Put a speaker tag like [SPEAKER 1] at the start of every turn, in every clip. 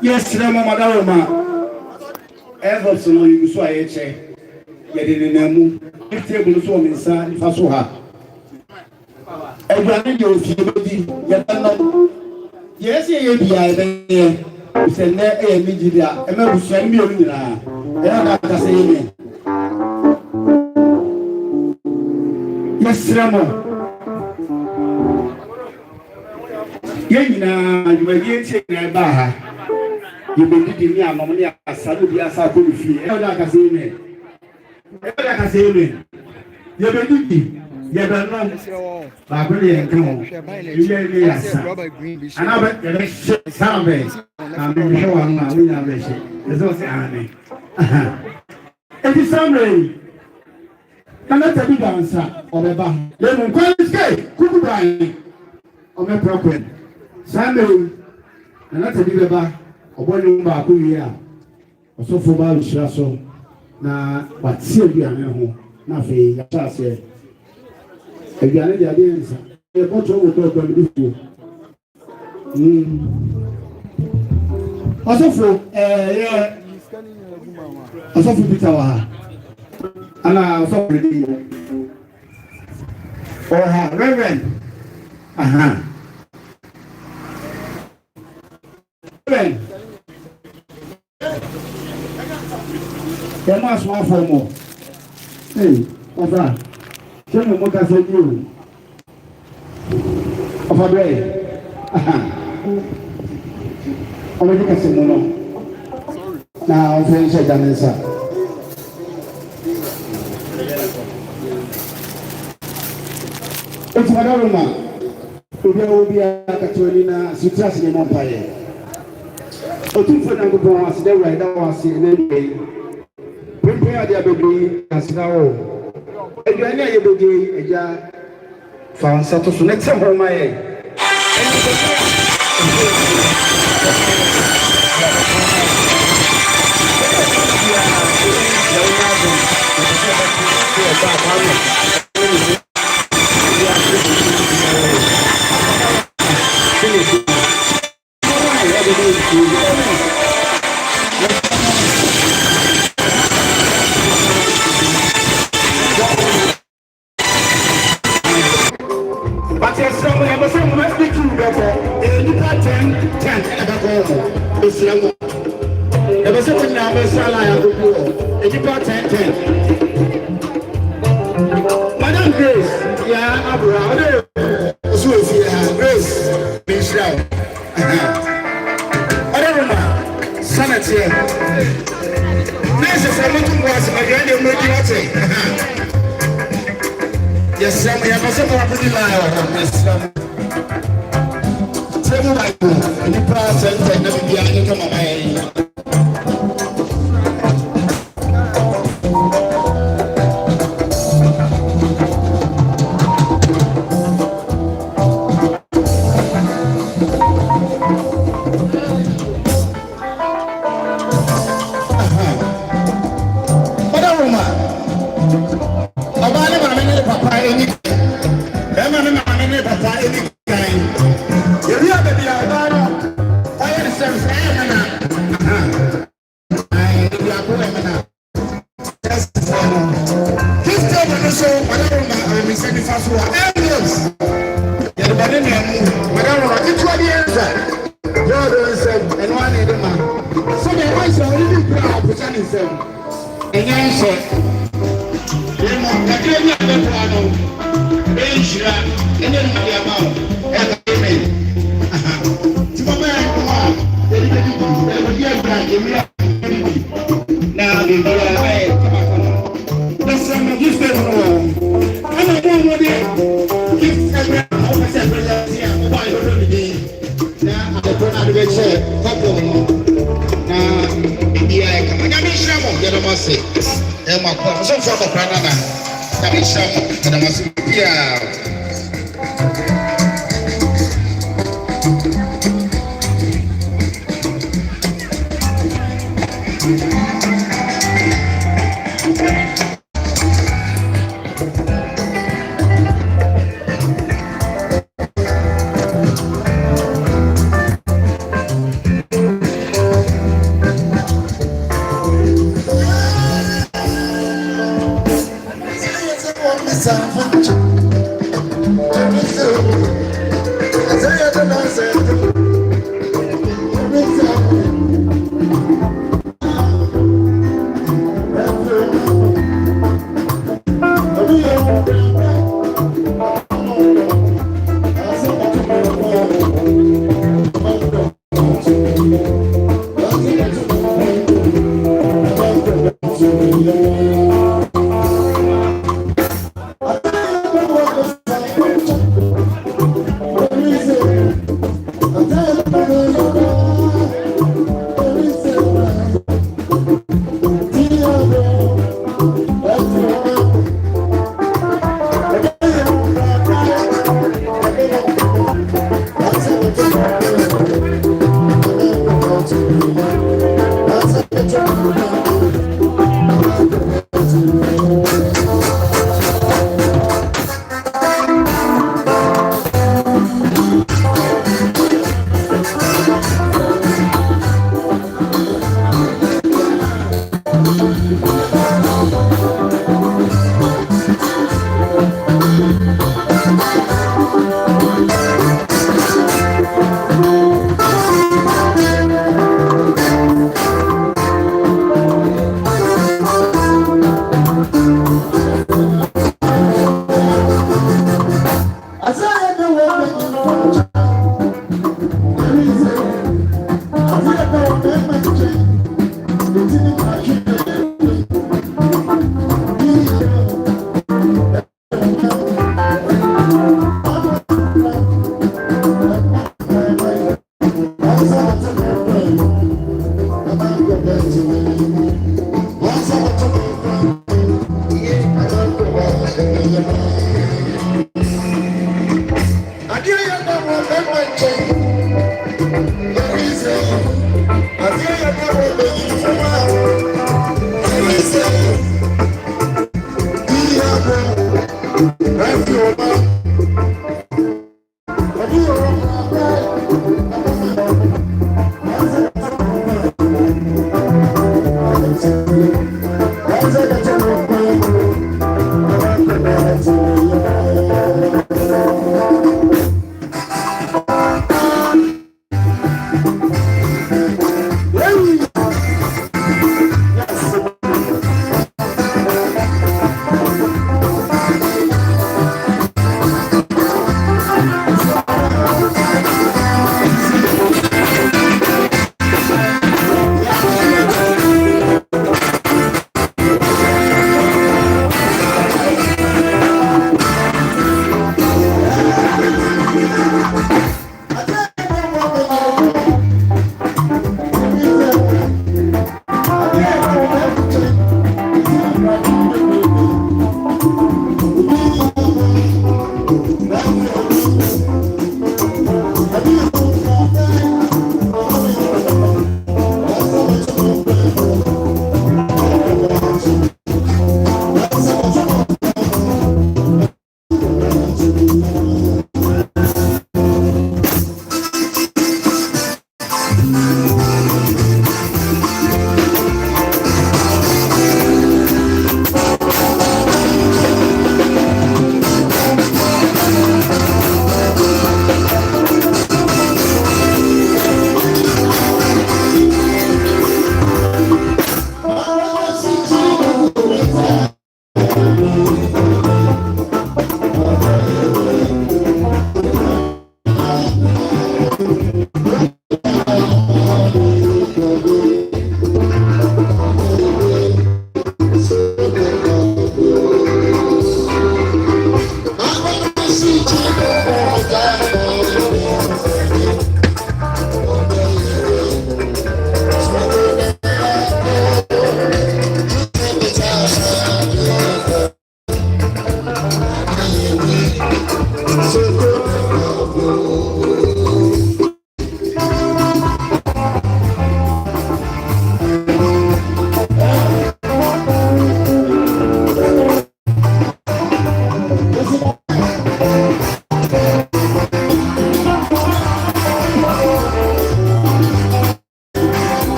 [SPEAKER 1] Yes, Madame. Ever so you saw a chair. Yet in the moon, if table so inside, if I saw her. Every you see, yet not. Yes, you be I there. You said, Nay, media, and I will send me a and I can say, yes, Ramo. Yena, you were getting a bar. You be giving me a moment, a salute, as I could feel. Every can say me. Every can say me. You be giving. You don't know. But really, come on. You get me as and I bet the next Saturday. I'm going to show one now. We have a shit. There's no say. It is Sunday. And that's a big answer. Or the bar. Then on Wednesday, Kuku Brian. On the property. Sunday, and that's a big bar. Ọbọ ni mba ko wi a osofo ba luhira so na watie aduane ho na fe ya chase aduane dia de nsa e boto wo to ko mi fu osofo osofo Peter wa ana osofo di oha reverend aha reverend Temos uma forma. Ei, outra. Chama o motor seguro. O Fabrei. Como é que é esse nome? Não, frente da mesa. O Fabrei, o Bia Catolina, se traz de Montpellier. Otumfo na go bon asida right that was in any pempe ade abedi asida wo aduane ayebedi eja fa nsato so next time homa ye But there's someone else who must be true, therefore, you got 10, and I go it's young. There was something now, Miss Salah, and you got 10. Madam Grace, yeah, Abraham, so if you have Grace, Miss Round. Senate here. This is a little was a radio making. Yes, some have a simple pretty line. Tell me, and you pass and never be able to come away.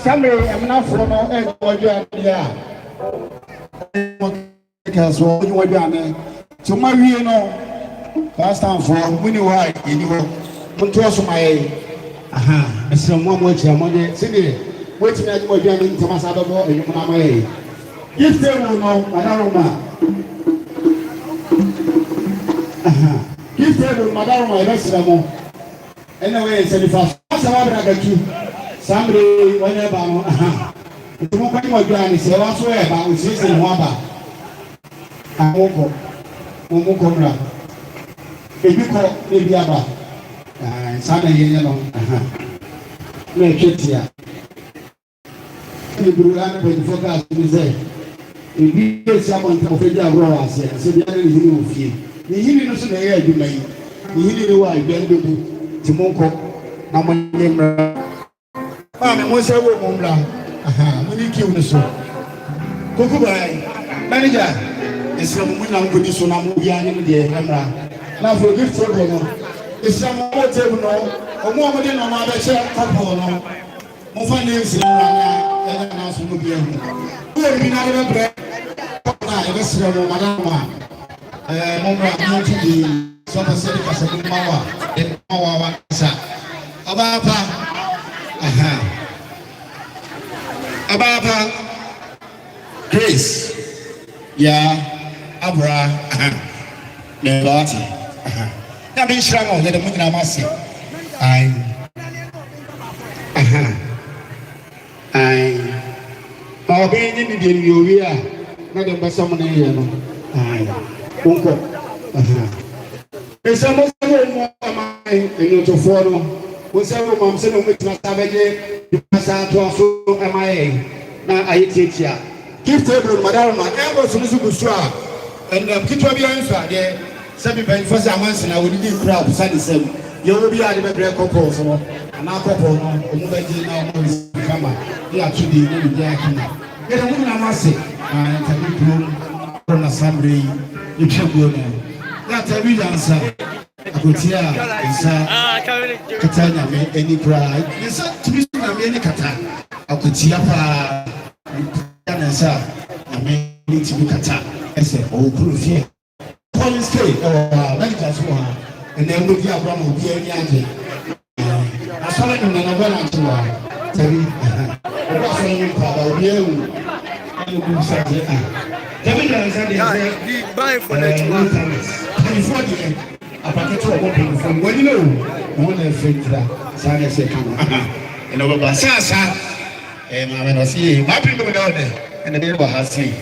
[SPEAKER 1] Sammy, I'm not for no egg or your idea. because when you were down to my you know, last time for when you were in your Montoso my aha, and some more much money, Cindy, waiting at what you're doing to my side of all in my way. If they will know, Madame. If they will, Madame, my best of them. Anyway, said if I got you, somebody, whenever, if you want to go and say, what's where about we say, Wamba. I won't go. Won't come round. If you call, maybe about Sunday, you know, make it here. You do that when you focus on the if you get someone to offer your roles, so the other is you feel. The healing is the air you made. The healing why you are to Monko. Now, my name, Mamma, what's a woman? When you kill the soul. Cocobai, manager, it's some women with this one. I'm moving in the camera. Now, for gift for them, it's some more table, or more than on my share couple. More fun names in and announced to be able to be another bread. This is Madame. Mumra to the Sota City as a Mawa, in Mawa, Ababa, Ababa, Grace, yeah, Abra, Nebati, Nabi Shramo, let the Muna Masi. I'm being in the Uria, not the Bassamana. Unko. Esa mo se mo ama eno to foro. Wo se mo mam se no metina sabeje pasa to so ama na ayetiatia. Gift table madam ma e go so so busua. And kitwa bi ansa de se bi ben fasa amanse na wodi crowd sa de sem. Ye wo bi ade be bre couple so no. Na couple no omu beji na omu kama. Ya tudi no bi akina. Ye no na mase. Tabi pro from assembly. You can't go there. That's a real answer. I could hear Katana made any pride. Yes, to be any Kata. I could hear answer. I made to be Kata. I said, oh, proof here. Police came, that is one. And then look at Abraham will be any other. I saw it in another natural. Tell me, I was saying, Papa, you. Buying for the before the end, a packet of open from when you know, one of that Sana said, and over Basasa, and I will see my people down there, and the neighbor has seen.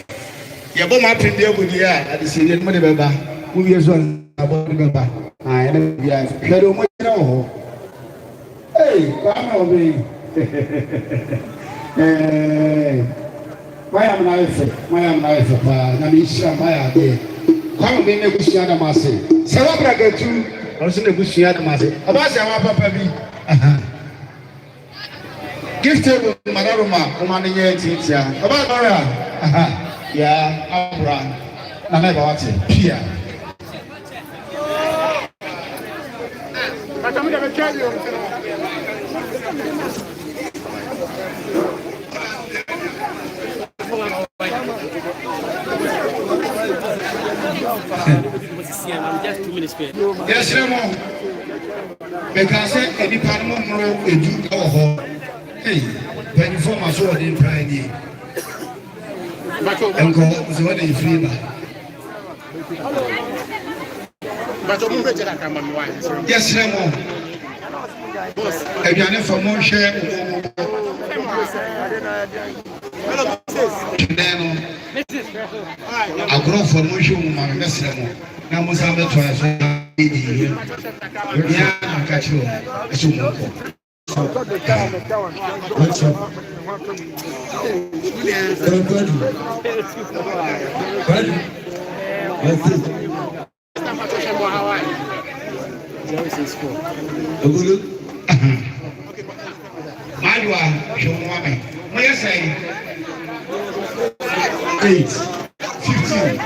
[SPEAKER 1] You go my people with the at the city, money member, who is one about the member. I know you have Pedro Mono. Hey, come on, baby. Why am I for Namisha Maya Day? Come in the Gusiana Masi. Sabra get you, also the Gusiana Masi. About our papa be. Give table Madaruma, Omania teacher. About Dora. Yeah, Abra. Nana about it. Pia. I'm going to tell you. Just 2 minutes. Yes, Ramon. Because any Panama a Duke or hey, when you form a sword in Friday, and go was what you feel. But yes, Ramon. Again, for more share. I grow for motion, my messenger. Now, Mozambique, yeah, I catch you. Eight, 15.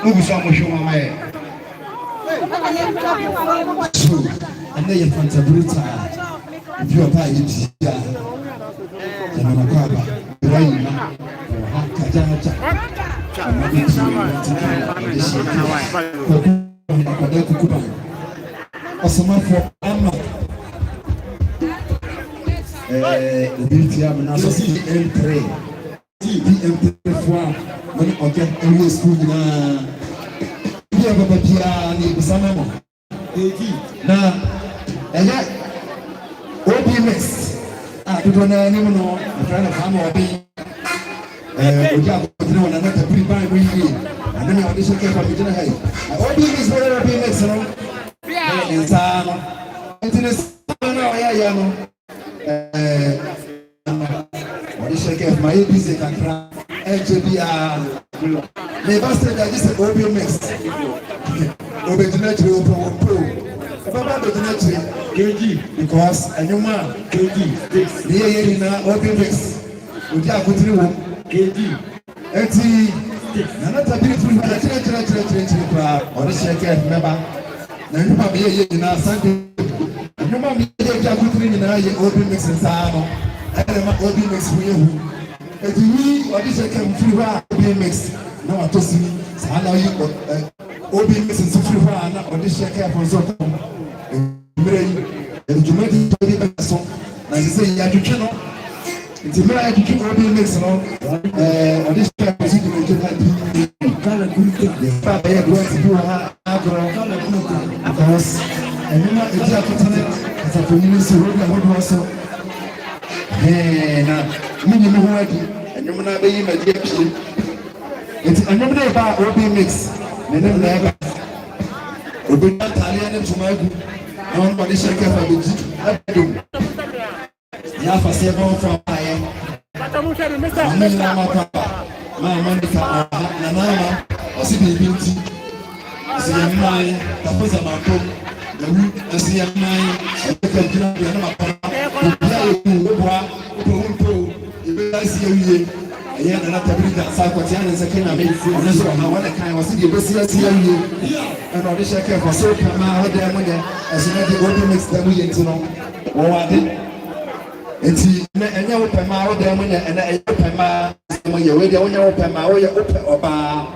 [SPEAKER 1] Mugu sa mo shuma mai. So, ande ye fanta bruta. If you are you ya. Na makaba. Rai na. Ha kaja cha. Kwa kukuba. Osomafo ama. Obi am na so M3. DM3 fois. When okay, in school na. Dia baba dia ni besama mo. Na aya OBMS tudo na ni mo afana kama wabi oja ko tiri wana na tapiri ba mo yi ana na audition ke fa bijina hai OBMS wala OBMS no ensa no entine sana ya no audition ke fa yi bize kakra HBA me basta da disse OBMS obedina tiri o pro Baba obedina tiri KG because anyuma KG ye na OBMS odi akotiri wo KG enti na tabiri tiri ba tiri pa ori sheke meba na nyuma me ye na sande nyuma me ye akotiri na ye OBMS nsano ene ma OBMS wo ye hu enti wi odi sheke mfiri wa OBMS na watosi sana yi OBMS mfiri wa na odi sheke afonso mire ejumadi todi beso na sise ya twetwe no nti mira ya twetwe OBMS no odi sheke afonso di meje na kala kurike baba ya gwati duha agro kala kurike because enuma eji akotane atafonyini se road ahodo so na mini mo ho adi enuma na beyi maji akyi nti enuma na ba OBMS nenem na eba obi na tale ne tumagu on body shake fa beji adum ya fa se ba fa aye mami na ma pa ma mandika na na osi bi binti osi ya mai ta poza ma ko ewu osi ya mai e ka jira ya na ma pa ya yo bwa ko ibe asi ya wiye eye na na tabiri da sa ko ti ana se kena me ona so ha wala kan wasi de besi ya si ya wiye and body shake fa so kama hoda mo de asi na de OBMS da mu yenti no wo wa de enti na enya wo pema hoda mo nya na enya pema mo ye we de wo nya wo pema wo ye oba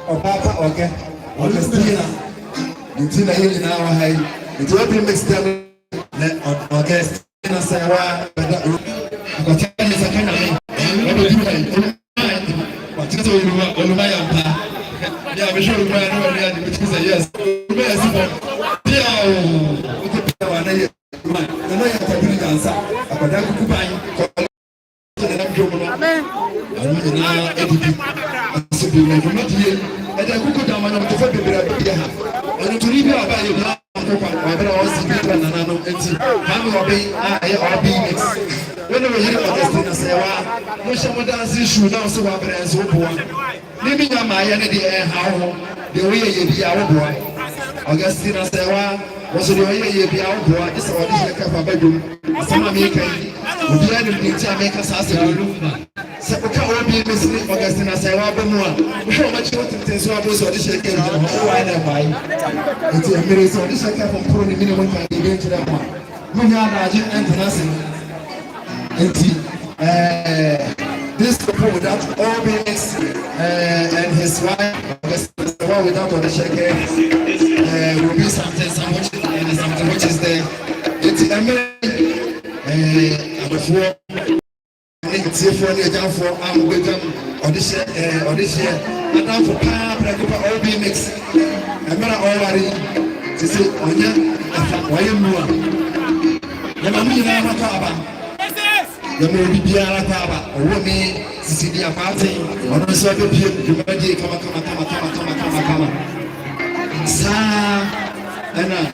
[SPEAKER 1] pa oge Augustina enti na ye na wa hai enti OBMS da na Augustina say wa da ko tani sa kana me wo do hai what is Oluma Yampa? Yeah, I'm sure Oluma I know already, which is a yes. Oluma is for yeah. Okay, I know you have to answer. But I could buy Amen. I'm now editing. So be like not here. And I could down on the February. And to review about you now. Whether I was speaking and I know it's how be mixed. When we hear Augustina say, "Wow, we shall dance issue now." So we are so poor. Living on my end, how the way you be our boy. Augustina say, "Wow, was the way you be our boy." This is what is like a bedroom. Some American, we be able to make us as a room. So we can't be missing Augustina say, "Wow, we show much more to so I was what is like a why not buy." It's a minute, so this is like a pro minimum can be to that one. We are international. This couple without OBMS and his wife, the one without the shaker, will be something which is there. It's before it's for the down for audition, and now for OBMS. I'm not already to say, why you move? The maybe Biara Paba, or Romy, Cecilia Party, or no sort of you, come. Sa, Anna,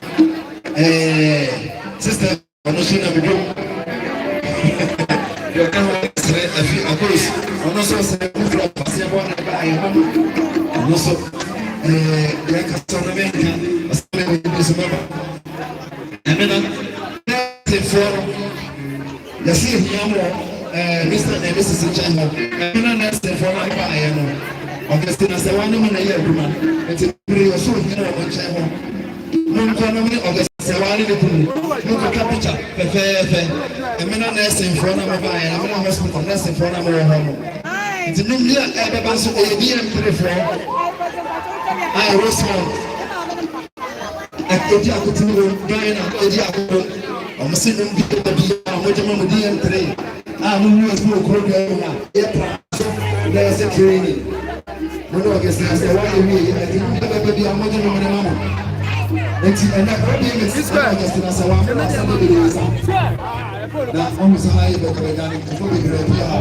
[SPEAKER 1] sister, on the scene of the room. Your camera is a few of course, or no so say, and also, the American,
[SPEAKER 2] Mama. I mean, you see him, Mr. and Mrs. Channel. I mean, that's the phone I know. Augustina said, one woman a year, woman. It's a pretty or so, you know, one channel. No, Augustina, one in the pool. Look at Capita, a man nurse in front of my I'm in a hospital, nurse in front of my home. It's a new year, ever so a DM to the phone. I was small. Edi akutinu Ghana edi akutinu ọmọsí ní bí ẹbí àwọn ọmọdé mọ DM3 àwọn ọmọ ẹbí okòrò bí ẹbí wa ẹ pra ẹ ẹsẹ training mo ní ọgẹsẹ ẹsẹ wà á wí ẹdí ẹbí bí àwọn ọmọdé mọ ní mọ ẹtì ẹnẹ kọ́ bí ẹbí sísè ọgẹsẹ ẹsẹ wà á mọ ẹsẹ bẹbẹ ní ẹsẹ na ọmọ sọ ha yẹ bẹ kọrẹ dání kókó bẹbẹ ẹbí ha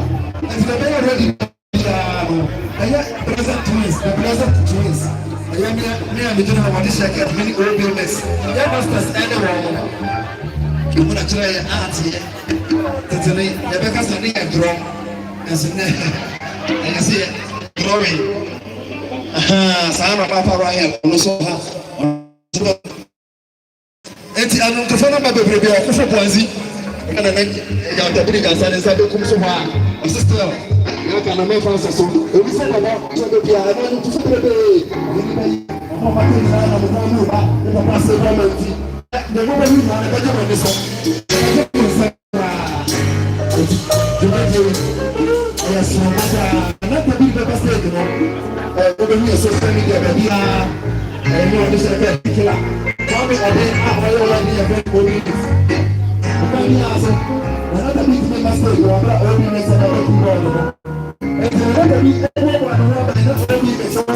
[SPEAKER 2] ẹtì bẹbẹ yẹ rẹ di bí ya no ẹyẹ present twins. Me and the general want to check out many old buildings. There masters anyone. You want to try your art here. Today, the Becca's a near drum. And I see glory. Sama Papa Ryan, also half. And I don't follow my baby or for Boise. And then the big answer is that they come so far. My sister. I can't make fun of so. We said about the piano to celebrate. I'm not going to the past moment. The woman who had a better one is yes, not the big mistake, you know. Over here, social media, baby, and you know, this is a killer. Tommy, I didn't have a very police. Another big mistake, you are not only makes another people. And another big everyone who have another big mistake.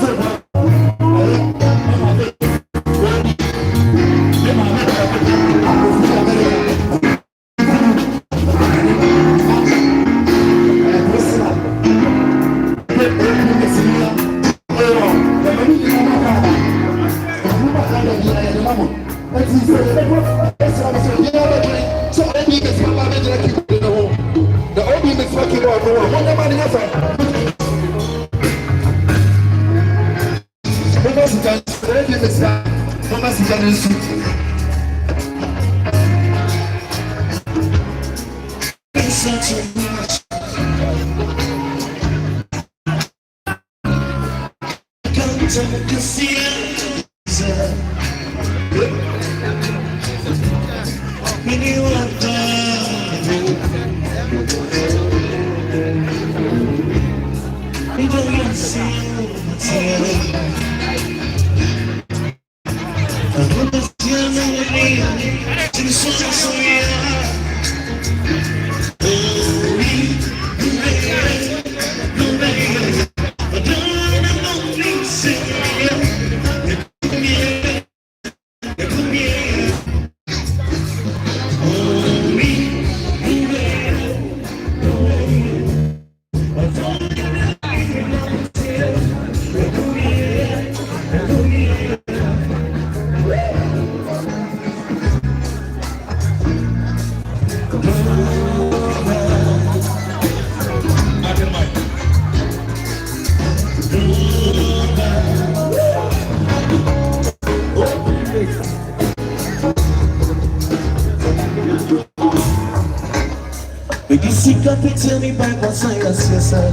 [SPEAKER 2] Tell me back what's like us, yes sir.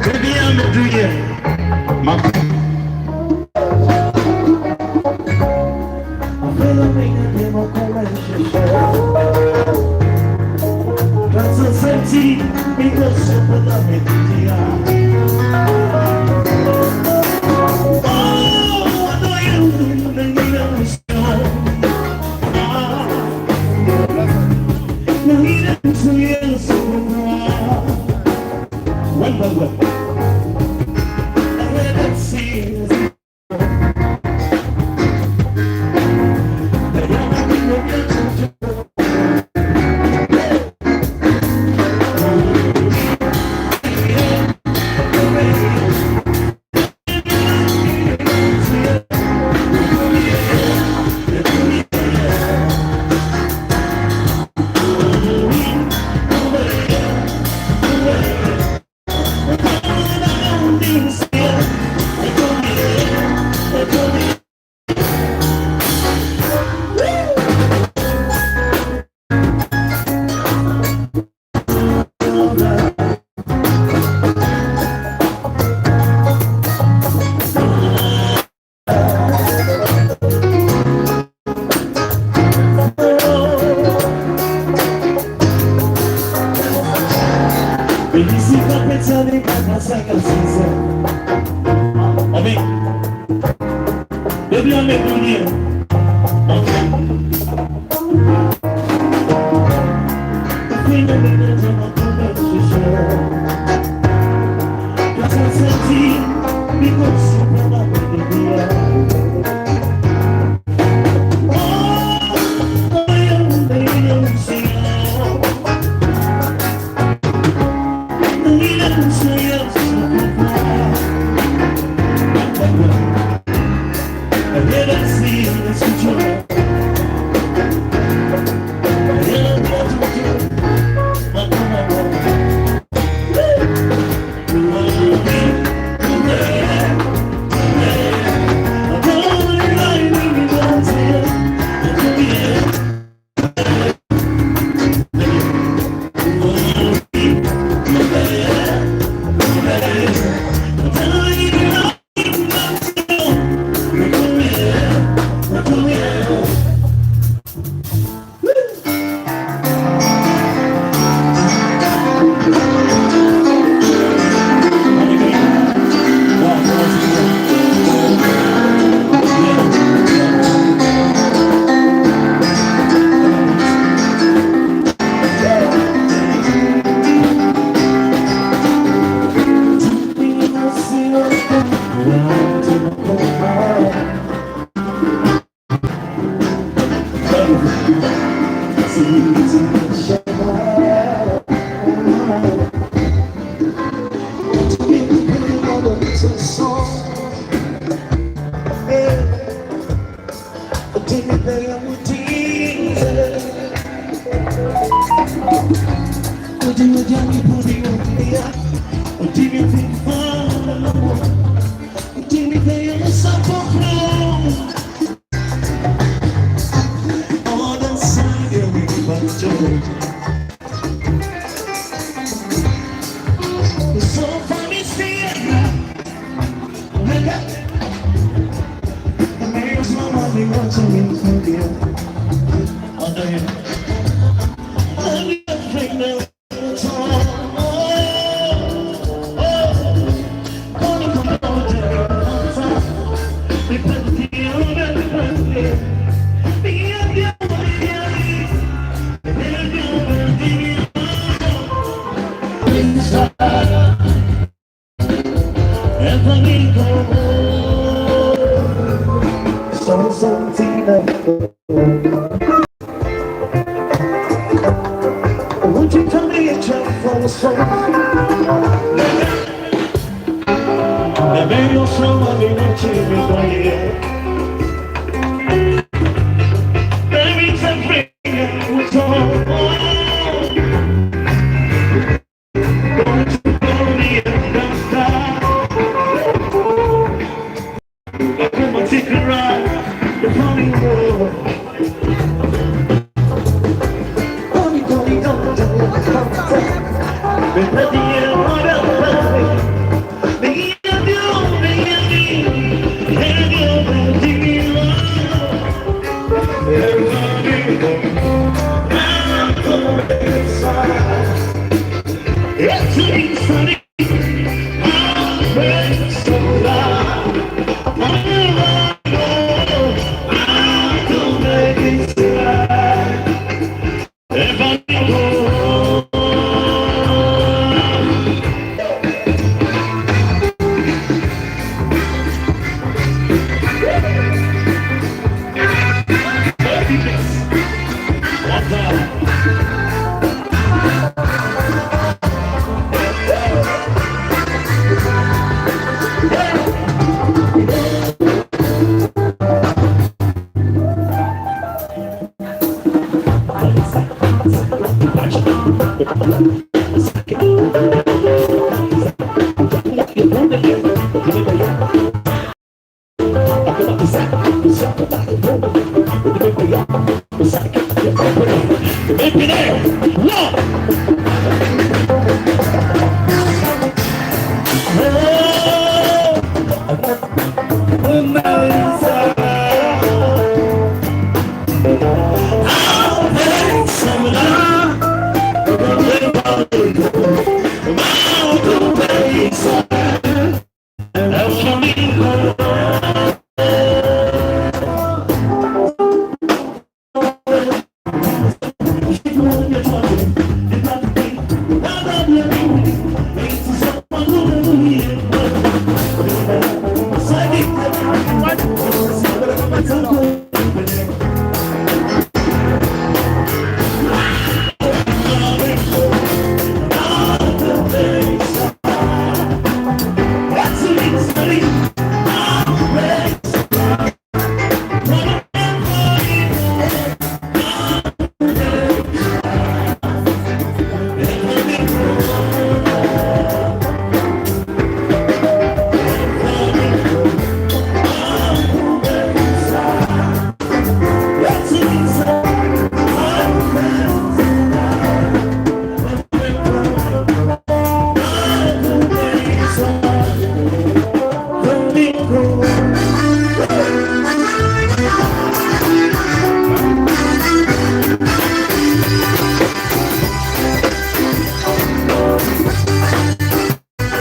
[SPEAKER 2] Baby, I'm a dream. I'm feeling like a correction. That's a safety because of the love it. Oh, I know you, then you know it's
[SPEAKER 3] What?